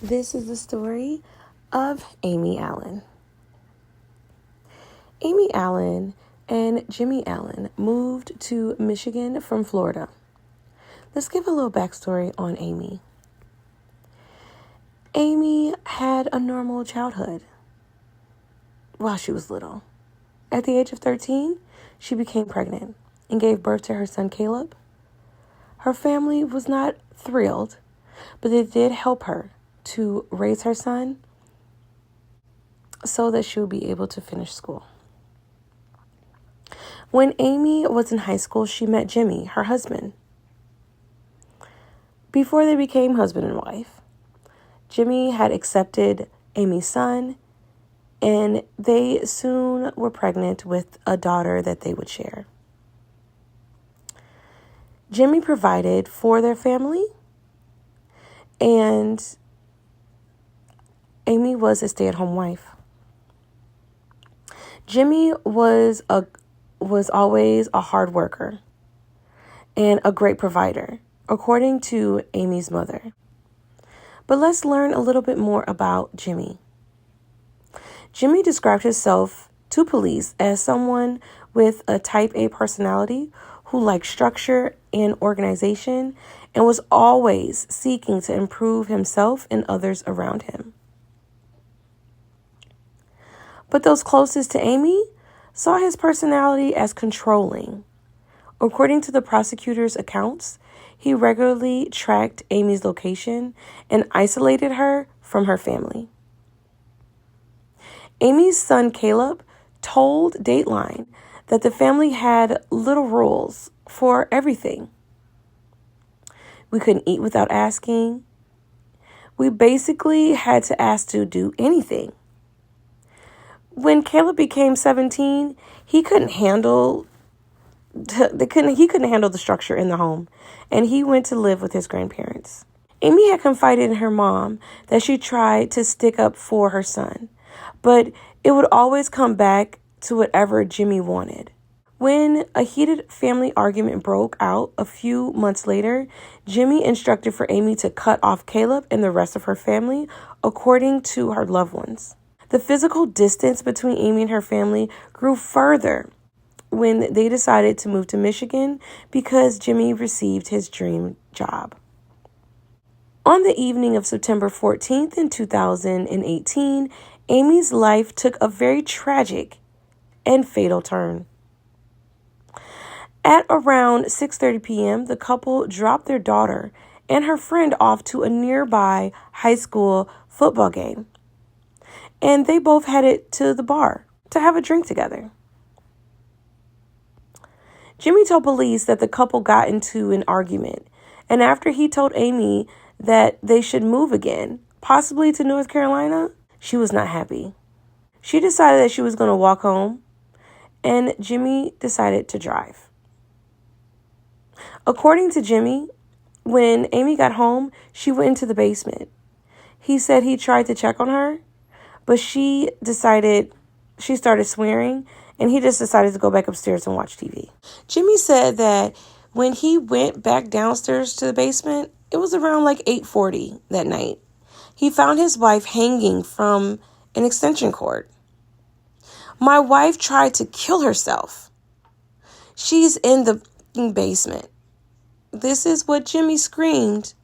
This is the story of Amy Allen. Amy Allen and Jimmy Allen moved to Michigan from Florida. Let's give a little backstory on Amy. Amy had a normal childhood while she was little. At the age of 13, she became pregnant and gave birth to her son Caleb. Her family was not thrilled, but they did help her to raise her son so that she would be able to finish school. When Amy was in high school, she met Jimmy, her husband. Before they became husband and wife, Jimmy had accepted Amy's son, and they soon were pregnant with a daughter that they would share. Jimmy provided for their family, and Amy was a stay-at-home wife. Jimmy was always a hard worker and a great provider, according to Amy's mother. But let's learn a little bit more about Jimmy. Jimmy described himself to police as someone with a type A personality who liked structure and organization and was always seeking to improve himself and others around him. But those closest to Amy saw his personality as controlling. According to the prosecutor's accounts, he regularly tracked Amy's location and isolated her from her family. Amy's son Caleb told Dateline that the family had little rules for everything. We couldn't eat without asking. We basically had to ask to do anything. When Caleb became 17, he couldn't handle the structure in the home, and he went to live with his grandparents. Amy had confided in her mom that she tried to stick up for her son, but it would always come back to whatever Jimmy wanted. When a heated family argument broke out a few months later, Jimmy instructed for Amy to cut off Caleb and the rest of her family, according to her loved ones. The physical distance between Amy and her family grew further when they decided to move to Michigan because Jimmy received his dream job. On the evening of September 14th in 2018, Amy's life took a very tragic and fatal turn. At around 6:30 p.m., the couple dropped their daughter and her friend off to a nearby high school football game, and they both headed to the bar to have a drink together. Jimmy told police that the couple got into an argument, and after he told Amy that they should move again, possibly to North Carolina, she was not happy. She decided that she was going to walk home, and Jimmy decided to drive. According to Jimmy, when Amy got home, she went into the basement. He said he tried to check on her, but she started swearing, and he just decided to go back upstairs and watch TV. Jimmy said that when he went back downstairs to the basement, it was around like 8:40 that night. He found his wife hanging from an extension cord. "My wife tried to kill herself. She's in the basement." This is what Jimmy screamed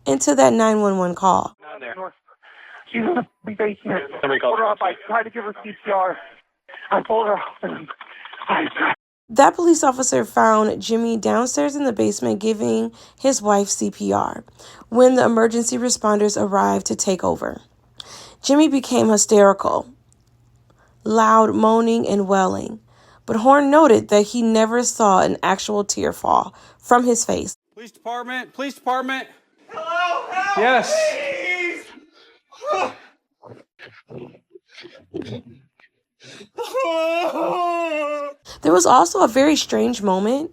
into that 911 call. Down there. She's in the basement. Pulled her up. I tried to give her CPR. I pulled her up. That police officer found Jimmy downstairs in the basement giving his wife CPR when the emergency responders arrived to take over. Jimmy became hysterical, loud moaning and wailing, but Horn noted that he never saw an actual tear fall from his face. Police department, police department. Hello, help, Yes. please. There was also a very strange moment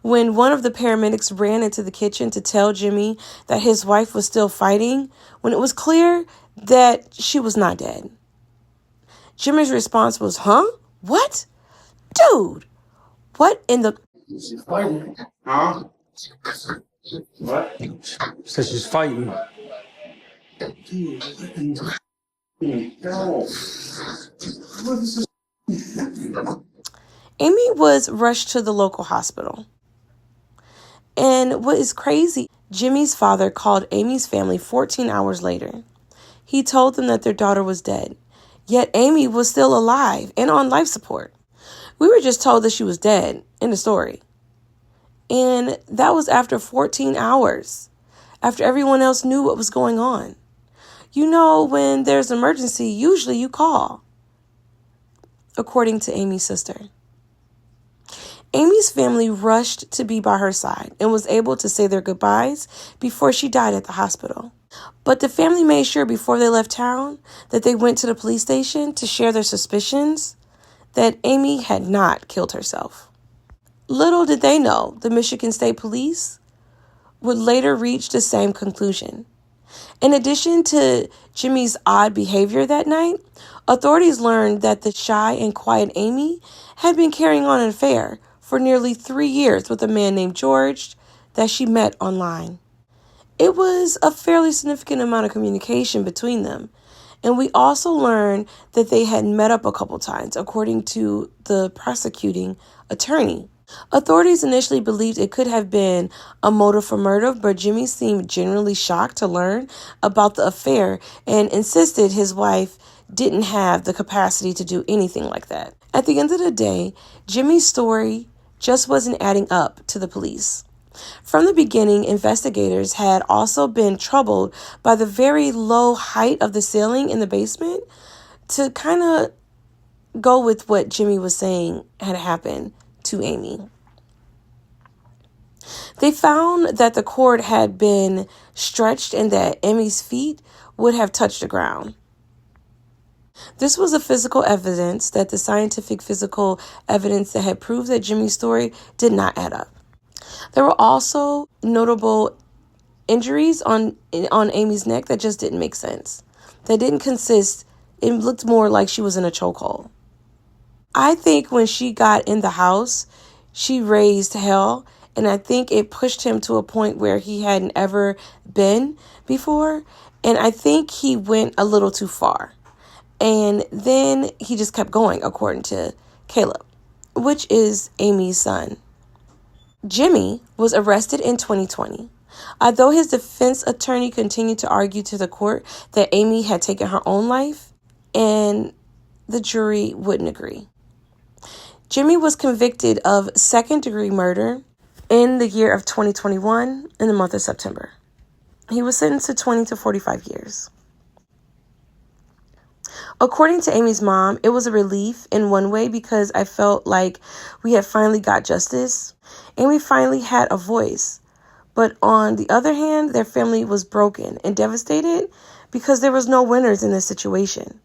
when one of the paramedics ran into the kitchen to tell Jimmy that his wife was still fighting when it was clear that she was not dead. Jimmy's response was, "Huh? What? Dude, what in the..." She's fighting. Huh? What? Says she's fighting. Amy was rushed to the local hospital. And what is crazy, Jimmy's father called Amy's family 14 hours later. He told them that their daughter was dead, yet Amy was still alive and on life support. We were just told that she was dead. End of story. And that was after 14 hours, after everyone else knew what was going on. You know, when there's an emergency, usually you call, according to Amy's sister. Amy's family rushed to be by her side and was able to say their goodbyes before she died at the hospital. But the family made sure before they left town that they went to the police station to share their suspicions that Amy had not killed herself. Little did they know the Michigan State Police would later reach the same conclusion. In addition to Jimmy's odd behavior that night, authorities learned that the shy and quiet Amy had been carrying on an affair for nearly 3 years with a man named George that she met online. It was a fairly significant amount of communication between them. And we also learned that they had met up a couple times, according to the prosecuting attorney. Authorities initially believed it could have been a motive for murder, but Jimmy seemed genuinely shocked to learn about the affair and insisted his wife didn't have the capacity to do anything like that. At the end of the day, Jimmy's story just wasn't adding up to the police. From the beginning, investigators had also been troubled by the very low height of the ceiling in the basement to kind of go with what Jimmy was saying had happened to Amy. They found that the cord had been stretched and that Amy's feet would have touched the ground. This was a physical evidence that the scientific physical evidence that had proved that Jimmy's story did not add up. There were also notable injuries on Amy's neck that just didn't make sense. That didn't consist, it looked more like she was in a chokehold. I think when she got in the house, she raised hell, and I think it pushed him to a point where he hadn't ever been before, and I think he went a little too far. And then he just kept going, according to Caleb, which is Amy's son. Jimmy was arrested in 2020. Although his defense attorney continued to argue to the court that Amy had taken her own life, and the jury wouldn't agree. Jimmy was convicted of second-degree murder in the year of 2021 in the month of September. He was sentenced to 20 to 45 years. According to Amy's mom, it was a relief in one way because I felt like we had finally got justice. Amy finally had a voice. But on the other hand, their family was broken and devastated because there was no winners in this situation.